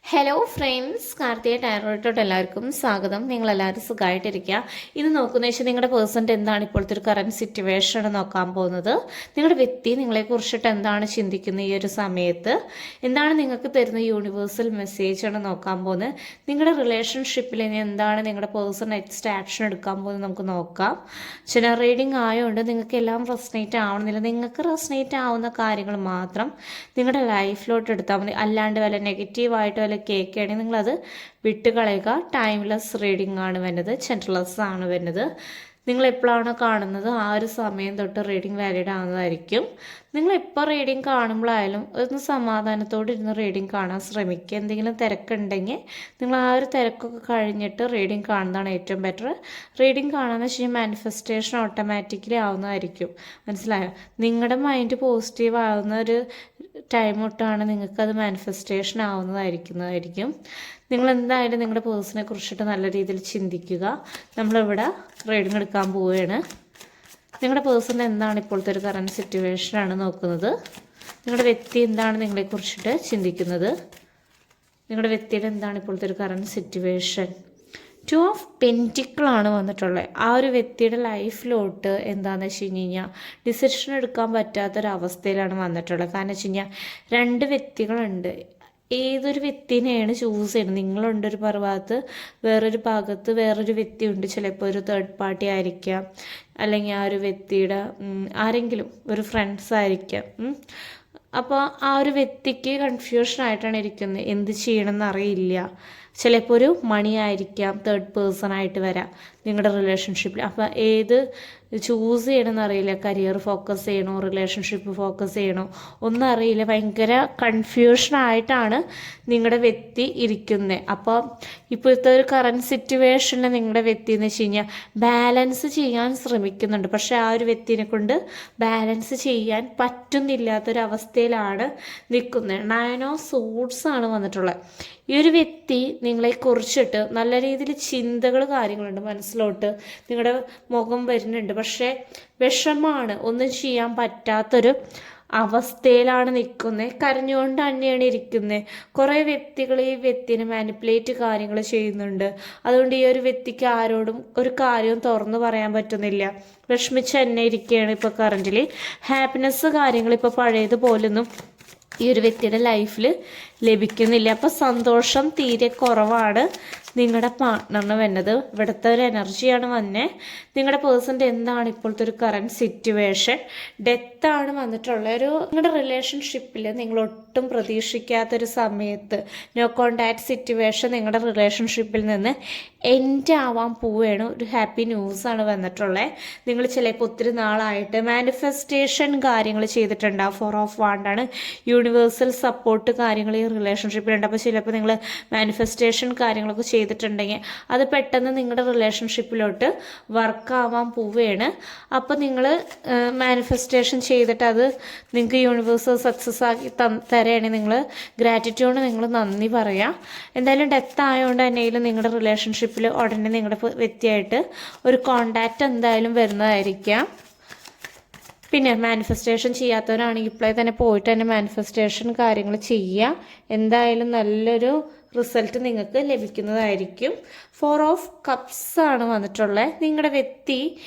Hello friends, Karthika ടാരോട്ടോട്ട് എല്ലാവർക്കും സ്വാഗതം. നിങ്ങളെല്ലാവരും സുഖമായിട്ടിരിക്കുക. ഇത് നോക്കുന്ന വെച്ചാൽ നിങ്ങളുടെ പേഴ്സൻ്റെ എന്താണ് ഇപ്പോഴത്തെ ഒരു കറൻറ്റ് സിറ്റുവേഷൻ നോക്കാൻ പോകുന്നത്. നിങ്ങളുടെ വ്യക്തി നിങ്ങളെക്കുറിച്ചിട്ട് എന്താണ് ചിന്തിക്കുന്നത് ഈ ഒരു സമയത്ത്, എന്താണ് നിങ്ങൾക്ക് തരുന്ന യൂണിവേഴ്സൽ മെസ്സേജാണ് നോക്കാൻ പോകുന്നത്. നിങ്ങളുടെ റിലേഷൻഷിപ്പിൽ ഇനി എന്താണ് നിങ്ങളുടെ പേഴ്സൺ നെക്സ്റ്റ് ആക്ഷൻ എടുക്കാൻ പോകുന്നത് നമുക്ക് നോക്കാം. ചില റീഡിങ് ആയതുകൊണ്ട് നിങ്ങൾക്ക് എല്ലാം റെസനേറ്റ് ആവണമെന്നില്ല. നിങ്ങൾക്ക് റെസനേറ്റ് ആവുന്ന കാര്യങ്ങൾ മാത്രം നിങ്ങളുടെ ലൈഫിലോട്ട് എടുത്താൽ മതി. അല്ലാണ്ട് വല്ല നെഗറ്റീവായിട്ട് വല്ല കേൾക്കുകയാണെങ്കിൽ നിങ്ങളത് വിട്ടുകളയുക. ടൈംലെസ് റീഡിംഗ് ആണ് വരുന്നത്, ജെൻറൽലെസ് ആണ് വരുന്നത്. നിങ്ങൾ എപ്പോഴാണോ കാണുന്നത് ആ ഒരു സമയം തൊട്ട് റീഡിംഗ് വാലിഡ് ആവുന്നതായിരിക്കും. നിങ്ങൾ എപ്പോൾ റീഡിംഗ് കാണുമ്പോഴായാലും ഒന്ന് സമാധാനത്തോടെ ഇരുന്ന് റീഡിംഗ് കാണാൻ ശ്രമിക്കുക. എന്തെങ്കിലും തിരക്കുണ്ടെങ്കിൽ നിങ്ങൾ ആ ഒരു തിരക്കൊക്കെ കഴിഞ്ഞിട്ട് റീഡിംഗ് കാണുന്നതാണ് ഏറ്റവും ബെറ്റർ. റീഡിംഗ് കാണാമെന്ന് വെച്ച് കഴിഞ്ഞാൽ മാനിഫെസ്റ്റേഷൻ ഓട്ടോമാറ്റിക്കലി ആവുന്നതായിരിക്കും. മനസ്സിലായോ? നിങ്ങളുടെ മൈൻഡ് പോസിറ്റീവ് ആവുന്ന ഒരു ടൈം തൊട്ടാണ് നിങ്ങൾക്കത് മാനിഫെസ്റ്റേഷൻ ആവുന്നതായിരിക്കും. നിങ്ങൾ എന്തായാലും നിങ്ങളുടെ പേഴ്സണെ കുറിച്ചിട്ട് നല്ല രീതിയിൽ ചിന്തിക്കുക. നമ്മളിവിടെ റീഡിംഗ് എടുക്കാൻ പോവുകയാണ്. നിങ്ങളുടെ പേഴ്സൺ എന്താണ് ഇപ്പോഴത്തെ ഒരു കറൻറ്റ് സിറ്റുവേഷനാണ് നോക്കുന്നത്. നിങ്ങളുടെ വ്യക്തി എന്താണ് നിങ്ങളെക്കുറിച്ചിട്ട് ചിന്തിക്കുന്നത്. നിങ്ങളുടെ വ്യക്തിയുടെ എന്താണ് ഇപ്പോഴത്തെ ഒരു കറൻറ്റ് സിറ്റുവേഷൻ. 2 ഓഫ് പെൻറ്റിക്കിളാണ് വന്നിട്ടുള്ളത്. ആ ഒരു വ്യക്തിയുടെ ലൈഫിലോട്ട് എന്താണെന്ന് വെച്ച് കഴിഞ്ഞാൽ ഡിസിഷൻ എടുക്കാൻ പറ്റാത്തൊരവസ്ഥയിലാണ് വന്നിട്ടുള്ളത്. കാരണം വെച്ച് കഴിഞ്ഞാൽ 2 വ്യക്തികളുണ്ട്. ഏതൊരു വ്യക്തിനെയാണ് ചൂസ് ചെയ്യുന്നത്. നിങ്ങളുണ്ടൊരു ഭാഗത്ത്, വേറൊരു ഭാഗത്ത് വേറൊരു വ്യക്തിയുണ്ട്. ചിലപ്പോൾ ഒരു തേർഡ് പാർട്ടി ആയിരിക്കാം, അല്ലെങ്കിൽ ആ ഒരു വ്യക്തിയുടെ ആരെങ്കിലും ഒരു ഫ്രണ്ട്സ് ആയിരിക്കാം. അപ്പോൾ ആ ഒരു വ്യക്തിക്ക് കൺഫ്യൂഷനായിട്ടാണ് ഇരിക്കുന്നത്. എന്ത് ചെയ്യണമെന്ന് അറിയില്ല. ചിലപ്പോൾ ഒരു മണി ആയിരിക്കാം തേർഡ് പേഴ്സൺ ആയിട്ട് വരാം നിങ്ങളുടെ റിലേഷൻഷിപ്പിൽ. അപ്പോൾ ഏത് ചൂസ് ചെയ്യണമെന്ന് അറിയില്ല. കരിയർ ഫോക്കസ് ചെയ്യണോ, റിലേഷൻഷിപ്പ് ഫോക്കസ് ചെയ്യണോ ഒന്നും അറിയില്ല. ഭയങ്കര കൺഫ്യൂഷനായിട്ടാണ് നിങ്ങളുടെ വ്യക്തി ഇരിക്കുന്നത്. അപ്പോൾ ഇപ്പോഴത്തെ ഒരു കറൻറ്റ് സിറ്റുവേഷനിൽ നിങ്ങളുടെ വ്യക്തി എന്ന് വെച്ച് കഴിഞ്ഞാൽ ബാലൻസ് ചെയ്യാൻ ശ്രമിക്കുന്നുണ്ട്. പക്ഷേ ആ ഒരു വ്യക്തിനെ കൊണ്ട് ബാലൻസ് ചെയ്യാൻ പറ്റുന്നില്ലാത്തൊരവസ്ഥയിലാണ് നിൽക്കുന്നത്. 9 ഓഫ് സൂട്ട്സ് ആണ് വന്നിട്ടുള്ളത്. ഈ ഒരു വ്യക്തി നിങ്ങളെക്കുറിച്ചിട്ട് നല്ല രീതിയിൽ ചിന്തകൾ കാര്യങ്ങളുണ്ട് മനസ്സിലോട്ട്. നിങ്ങളുടെ മുഖം വരുന്നുണ്ട്. പക്ഷേ വിഷമാണ്, ഒന്നും ചെയ്യാൻ പറ്റാത്തൊരു അവസ്ഥയിലാണ് നിൽക്കുന്നത്. കരഞ്ഞുകൊണ്ട് തന്നെയാണ് ഇരിക്കുന്നത്. കുറേ വ്യക്തികൾ ഈ വ്യക്തിനെ മാനിപ്പുലേറ്റ് കാര്യങ്ങൾ ചെയ്യുന്നുണ്ട്. അതുകൊണ്ട് ഈ ഒരു വ്യക്തിക്ക് ആരോടും ഒരു കാര്യവും തുറന്നു പറയാൻ പറ്റുന്നില്ല. വിഷമിച്ച് തന്നെ ഇരിക്കുകയാണ് ഇപ്പോൾ കറൻ്റിൽ. ഹാപ്പിനെസ് കാര്യങ്ങൾ ഇപ്പോൾ പഴയതുപോലൊന്നും ഈ ഒരു വ്യക്തിയുടെ ലൈഫിൽ ലഭിക്കുന്നില്ല. അപ്പോൾ സന്തോഷം തീരെ കുറവാണ് നിങ്ങളുടെ പാർട്ട്ണറിന് വരുന്നത്. ഇവിടുത്തെ ഒരു എനർജിയാണ് വന്നത്. നിങ്ങളുടെ പേഴ്സൻ്റെ എന്താണ് ഇപ്പോഴത്തെ ഒരു കറൻറ്റ് സിറ്റുവേഷൻ. ഡെത്താണ് വന്നിട്ടുള്ള നിങ്ങളുടെ റിലേഷൻഷിപ്പിൽ നിങ്ങളൊട്ടും പ്രതീക്ഷിക്കാത്തൊരു സമയത്ത് നോ കോണ്ടാക്ട് സിറ്റുവേഷൻ നിങ്ങളുടെ റിലേഷൻഷിപ്പിൽ നിന്ന് എൻഡ് ആവാൻ പോവുകയാണ്. ഒരു ഹാപ്പി ന്യൂസാണ് വന്നിട്ടുള്ളത്. നിങ്ങൾ ചിലപ്പോൾ ഒത്തിരി നാളായിട്ട് മാനിഫെസ്റ്റേഷൻ കാര്യങ്ങൾ ചെയ്തിട്ടുണ്ടാവും. 4 ഓഫ് വാണ്ടാണ് യൂണിവേഴ്സൽ സപ്പോർട്ട് കാര്യങ്ങൾ ഈ റിലേഷൻഷിപ്പിലുണ്ട്. അപ്പോൾ ചിലപ്പോൾ നിങ്ങൾ മാനിഫെസ്റ്റേഷൻ കാര്യങ്ങളൊക്കെ ചെയ്തിട്ടുണ്ടെങ്കിൽ അത് പെട്ടെന്ന് നിങ്ങളുടെ റിലേഷൻഷിപ്പിലോട്ട് വർക്കാവാൻ പോവുകയാണ്. അപ്പോൾ നിങ്ങൾ മാനിഫെസ്റ്റേഷൻ ചെയ്തിട്ട് അത് നിങ്ങൾക്ക് യൂണിവേഴ്സ് സക്സസ് ആക്കി തരുകയാണെങ്കിൽ നിങ്ങൾ ഗ്രാറ്റിറ്റ്യൂഡ് നിങ്ങൾ നന്ദി പറയാം. എന്തായാലും ഡെത്ത് ആയതുകൊണ്ട് തന്നെയും നിങ്ങളുടെ റിലേഷൻഷിപ്പിൽ ഉടനെ നിങ്ങളുടെ വ്യക്തിയായിട്ട് ഒരു കോണ്ടാക്റ്റ് എന്തായാലും വരുന്നതായിരിക്കാം. പിന്നെ മാനിഫെസ്റ്റേഷൻ ചെയ്യാത്തവരാണെങ്കിൽ ഇപ്പോഴേ തന്നെ പോയിട്ട് തന്നെ മാനിഫെസ്റ്റേഷൻ കാര്യങ്ങൾ ചെയ്യുക. എന്തായാലും നല്ലൊരു റിസൾട്ട് നിങ്ങൾക്ക് ലഭിക്കുന്നതായിരിക്കും. 4 ഓഫ് കപ്സ് ആണ് വന്നിട്ടുള്ളത്. നിങ്ങളുടെ വ്യക്തി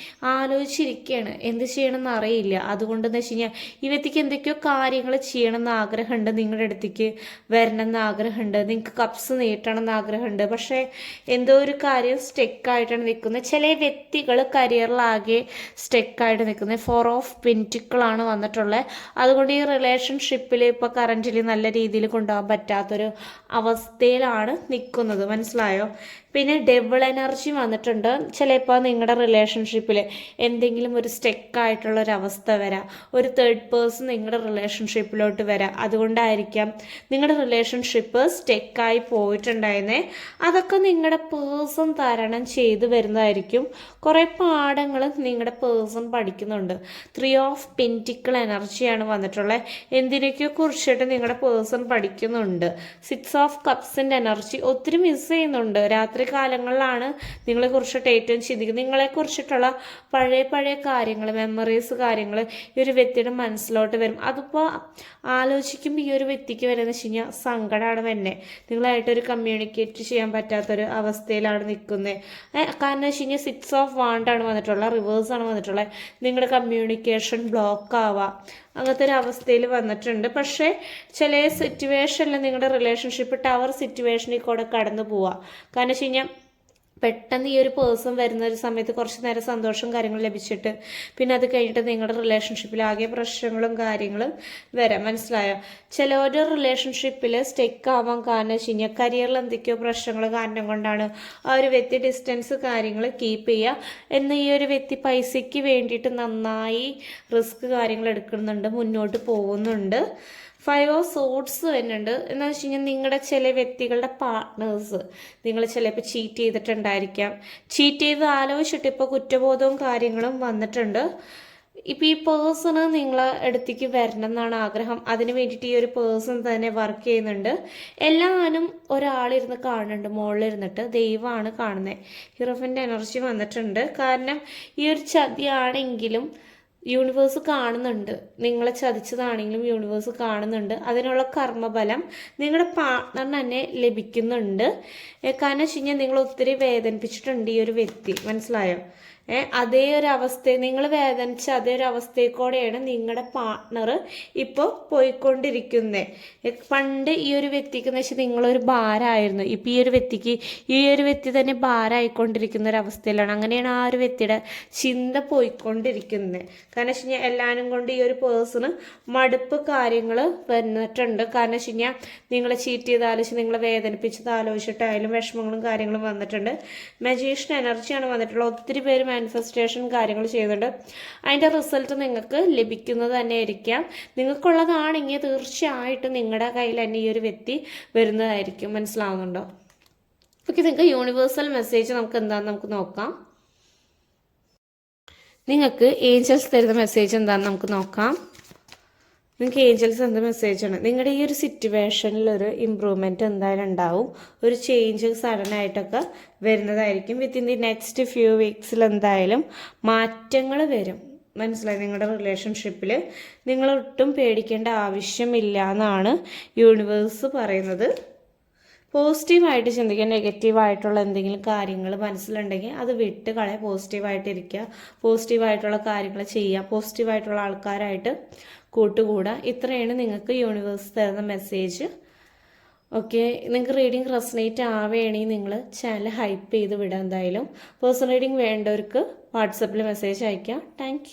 ആലോചിച്ചിരിക്കുകയാണ്, എന്ത് ചെയ്യണമെന്ന് അറിയില്ല. അതുകൊണ്ടെന്ന് വെച്ച് കഴിഞ്ഞാൽ ഈ വ്യക്തിക്ക് എന്തൊക്കെയോ കാര്യങ്ങൾ ചെയ്യണമെന്ന് ആഗ്രഹമുണ്ട്. നിങ്ങളുടെ അടുത്തേക്ക് വരണമെന്ന് ആഗ്രഹമുണ്ട്. നിങ്ങൾക്ക് കപ്സ് നീട്ടണമെന്ന് ആഗ്രഹമുണ്ട്. പക്ഷേ എന്തോ ഒരു കാര്യം സ്റ്റെക്കായിട്ടാണ് നിൽക്കുന്നത്. ചില വ്യക്തികൾ കരിയറിലാകെ സ്റ്റെക്കായിട്ട് നിൽക്കുന്നത്. 4 ഓഫ് പെൻറ്റിക്കിളാണ് വന്നിട്ടുള്ളത്. അതുകൊണ്ട് ഈ റിലേഷൻഷിപ്പിൽ ഇപ്പോൾ കറൻറ്റിൽ നല്ല രീതിയിൽ കൊണ്ടുപോകാൻ പറ്റാത്തൊരു അവസ്ഥയിലാണ് നിൽക്കുന്നത്. മനസ്സിലായോ? പിന്നെ ഡബിൾ എനർജി വന്നിട്ടുണ്ട്. ചിലപ്പോൾ നിങ്ങളുടെ റിലേഷൻഷിപ്പിൽ എന്തെങ്കിലും ഒരു സ്റ്റെക്കായിട്ടുള്ളൊരവസ്ഥ വരാം. ഒരു തേർഡ് പേഴ്സൺ നിങ്ങളുടെ റിലേഷൻഷിപ്പിലോട്ട് വരാം. അതുകൊണ്ടായിരിക്കാം നിങ്ങളുടെ റിലേഷൻഷിപ്പ് സ്റ്റെക്കായി പോയിട്ടുണ്ടായിരുന്നേ. അതൊക്കെ നിങ്ങളുടെ പേഴ്സൺ തരണം ചെയ്ത് വരുന്നതായിരിക്കും. കുറേ പാഠങ്ങൾ നിങ്ങളുടെ പേഴ്സൺ പഠിക്കുന്നുണ്ട്. 3 ഓഫ് പെൻറ്റിക്കിൾ എനർജിയാണ് വന്നിട്ടുള്ളത്. എന്തിനൊക്കെയോ കുറിച്ചിട്ട് നിങ്ങളുടെ പേഴ്സൺ പഠിക്കുന്നുണ്ട്. ചെയ്യുന്നുണ്ട്. 6 ഓഫ് കപ്സിൻ്റെ എനർജി ഒത്തിരി മിസ് ചെയ്യുന്നുണ്ട്. രാത്രി കാലങ്ങളിലാണ് നിങ്ങളെക്കുറിച്ചിട്ട് ഏറ്റവും ചിന്തിക്കുന്നത്. നിങ്ങളെക്കുറിച്ചിട്ടുള്ള പഴയ കാര്യങ്ങൾ, മെമ്മറീസ് കാര്യങ്ങൾ ഈ ഒരു വ്യക്തിയുടെ മനസ്സിലോട്ട് വരും. അതിപ്പോൾ ആലോചിക്കുമ്പോൾ ഈ ഒരു വ്യക്തിക്ക് വരുന്നത് വെച്ച് കഴിഞ്ഞാൽ സങ്കടമാണ് തന്നെ. നിങ്ങളായിട്ടൊരു കമ്മ്യൂണിക്കേറ്റ് ചെയ്യാൻ പറ്റാത്തൊരു അവസ്ഥയിലാണ് നിൽക്കുന്നത്. കാരണം വെച്ച് കഴിഞ്ഞാൽ 6 ഓഫ് വാണ്ടാണ് വന്നിട്ടുള്ളത്, റിവേഴ്സാണ് വന്നിട്ടുള്ളത്. നിങ്ങളുടെ കമ്മ്യൂണിക്കേഷൻ ബ്ലോക്ക് ആവുക, അങ്ങനത്തെ ഒരു അവസ്ഥയിൽ വന്നിട്ടുണ്ട്. പക്ഷേ ചില സിറ്റുവേഷനിൽ നിങ്ങളുടെ റിലേഷൻഷിപ്പ് ടവർ സിറ്റുവേഷനിൽ കൂടെ കടന്നു പോവുക. കാരണം വെച്ച് കഴിഞ്ഞാൽ പെട്ടെന്ന് ഈ ഒരു പേഴ്സൺ വരുന്ന ഒരു സമയത്ത് കുറച്ച് നേരം സന്തോഷം കാര്യങ്ങൾ ലഭിച്ചിട്ട് പിന്നെ അത് കഴിഞ്ഞിട്ട് നിങ്ങളുടെ റിലേഷൻഷിപ്പിൽ ആകെ പ്രശ്നങ്ങളും കാര്യങ്ങളും വരാം. മനസ്സിലായോ? ചിലവരുടെ റിലേഷൻഷിപ്പിൽ സ്റ്റെക്ക് ആവാൻ കാരണം വെച്ച് കഴിഞ്ഞാൽ കരിയറിൽ എന്തൊക്കെയോ പ്രശ്നങ്ങൾ കാരണം കൊണ്ടാണ് ആ ഒരു വ്യക്തി ഡിസ്റ്റൻസ് കാര്യങ്ങൾ കീപ്പ് ചെയ്യുക. എന്നാൽ ഈ ഒരു വ്യക്തി പൈസയ്ക്ക് വേണ്ടിയിട്ട് നന്നായി റിസ്ക് കാര്യങ്ങൾ എടുക്കുന്നുണ്ട്, മുന്നോട്ട് പോകുന്നുണ്ട്. 5 ഓഫ് സോഡ്സ് വരുന്നുണ്ട്. എന്താണെന്ന് വെച്ച് കഴിഞ്ഞാൽ നിങ്ങളുടെ ചില വ്യക്തികളുടെ പാർട്ട്നേഴ്സ് നിങ്ങൾ ചിലപ്പോൾ ചീറ്റ് ചെയ്തിട്ടുണ്ടായിരിക്കാം. ചീറ്റ് ചെയ്ത് ആലോചിച്ചിട്ട് ഇപ്പോൾ കുറ്റബോധവും കാര്യങ്ങളും വന്നിട്ടുണ്ട്. ഇപ്പോൾ ഈ പേഴ്സണ് നിങ്ങളെ അടുത്തേക്ക് വരണം എന്നാണ് ആഗ്രഹം. അതിന് വേണ്ടിയിട്ട് ഈ ഒരു പേഴ്സൺ തന്നെ വർക്ക് ചെയ്യുന്നുണ്ട്. എല്ലാവരും ഒരാളിരുന്ന് കാണുന്നുണ്ട്, മുകളിലിരുന്നിട്ട് ദൈവമാണ് കാണുന്നത്. ഹിറോഫിൻ്റെ എനർജി വന്നിട്ടുണ്ട്. കാരണം ഈ ഒരു ചതിയാണെങ്കിലും യൂണിവേഴ്സ് കാണുന്നുണ്ട്, നിങ്ങളെ ചതിച്ചതാണെങ്കിലും യൂണിവേഴ്സ് കാണുന്നുണ്ട്. അതിനുള്ള കർമ്മഫലം നിങ്ങളുടെ പാർട്ട്ണറിന് തന്നെ ലഭിക്കുന്നുണ്ട്. കാരണം വെച്ച് കഴിഞ്ഞാൽ നിങ്ങൾ ഒത്തിരി വേദനിപ്പിച്ചിട്ടുണ്ട് ഈ ഒരു വ്യക്തി. മനസ്സിലായോ? അതേ ഒരു അവസ്ഥ നിങ്ങൾ വേദനിച്ച അതേ ഒരു അവസ്ഥയിൽ കൂടെയാണ് നിങ്ങളുടെ പാർട്ട്ണർ ഇപ്പോൾ പോയിക്കൊണ്ടിരിക്കുന്നത്. പണ്ട് ഈ ഒരു വ്യക്തിക്ക് എന്ന് വെച്ചാൽ നിങ്ങളൊരു ഭാരമായിരുന്നു. ഇപ്പം ഈ ഒരു വ്യക്തി തന്നെ ഭാരമായിക്കൊണ്ടിരിക്കുന്ന ഒരു അവസ്ഥയിലാണ്. അങ്ങനെയാണ് ആ ഒരു വ്യക്തിയുടെ ചിന്ത പോയിക്കൊണ്ടിരിക്കുന്നത്. കാരണം വെച്ച് കഴിഞ്ഞാൽ എല്ലാവരും കൊണ്ട് ഈ ഒരു പേഴ്സണ് മടുപ്പ് കാര്യങ്ങൾ വന്നിട്ടുണ്ട്. കാരണം വെച്ച് കഴിഞ്ഞാൽ നിങ്ങളെ ചീറ്റ് ചെയ്ത് ആലോചിച്ച് നിങ്ങളെ വേദനിപ്പിച്ചത് ആലോചിച്ചിട്ടായാലും വിഷമങ്ങളും കാര്യങ്ങളും വന്നിട്ടുണ്ട്. മജീഷ്യൻ എനർജിയാണ് വന്നിട്ടുള്ളത്. ഒത്തിരി പേര് മാനിഫെസ്റ്റേഷൻ കാര്യങ്ങൾ ചെയ്യുന്നുണ്ട്. അതിൻ്റെ റിസൾട്ട് നിങ്ങൾക്ക് ലഭിക്കുന്നത് തന്നെ ആയിരിക്കാം. നിങ്ങൾക്കുള്ളതാണെങ്കിൽ തീർച്ചയായിട്ടും നിങ്ങളുടെ കയ്യിൽ തന്നെ ഈ ഒരു വ്യക്തി വരുന്നതായിരിക്കും. മനസ്സിലാവുന്നുണ്ടോ? ഓക്കെ, നിങ്ങൾക്ക് യൂണിവേഴ്സൽ മെസ്സേജ് നമുക്ക് എന്താണെന്ന് നമുക്ക് നോക്കാം. നിങ്ങൾക്ക് ഏഞ്ചൽസ് തരുന്ന മെസ്സേജ് എന്താണെന്ന് നമുക്ക് നോക്കാം. നിങ്ങൾക്ക് ഏഞ്ചൽസ് എന്ത് മെസ്സേജാണ്? നിങ്ങളുടെ ഈ ഒരു സിറ്റുവേഷനിലൊരു ഇമ്പ്രൂവ്മെൻറ്റ് എന്തായാലും ഉണ്ടാവും. ഒരു ചേഞ്ച് സഡനായിട്ടൊക്കെ വരുന്നതായിരിക്കും. വിത്തിൻ ദി നെക്സ്റ്റ് ഫ്യൂ വീക്സിൽ എന്തായാലും മാറ്റങ്ങൾ വരും. മനസ്സിലായി? നിങ്ങളുടെ റിലേഷൻഷിപ്പിൽ നിങ്ങളൊട്ടും പേടിക്കേണ്ട ആവശ്യമില്ല എന്നാണ് യൂണിവേഴ്സ് പറയുന്നത്. പോസിറ്റീവായിട്ട് ചിന്തിക്കുക. നെഗറ്റീവായിട്ടുള്ള എന്തെങ്കിലും കാര്യങ്ങൾ മനസ്സിലുണ്ടെങ്കിൽ അത് വിട്ട് കളയുക. പോസിറ്റീവായിട്ടിരിക്കുക, പോസിറ്റീവായിട്ടുള്ള കാര്യങ്ങൾ ചെയ്യുക, പോസിറ്റീവായിട്ടുള്ള ആൾക്കാരായിട്ട് കൂട്ടുകൂടുക. ഇത്രയാണ് നിങ്ങൾക്ക് യൂണിവേഴ്സ് തരുന്ന മെസ്സേജ്. ഓക്കെ, നിങ്ങൾക്ക് റീഡിങ് റെസനേറ്റ് ആവുകയാണെങ്കിൽ നിങ്ങൾ ചാനൽ ഹൈപ്പ് ചെയ്ത് വിടാം. എന്തായാലും പേഴ്സണൽ റീഡിങ് വേണ്ടവർക്ക് വാട്സപ്പിൽ മെസ്സേജ് അയയ്ക്കാം. താങ്ക്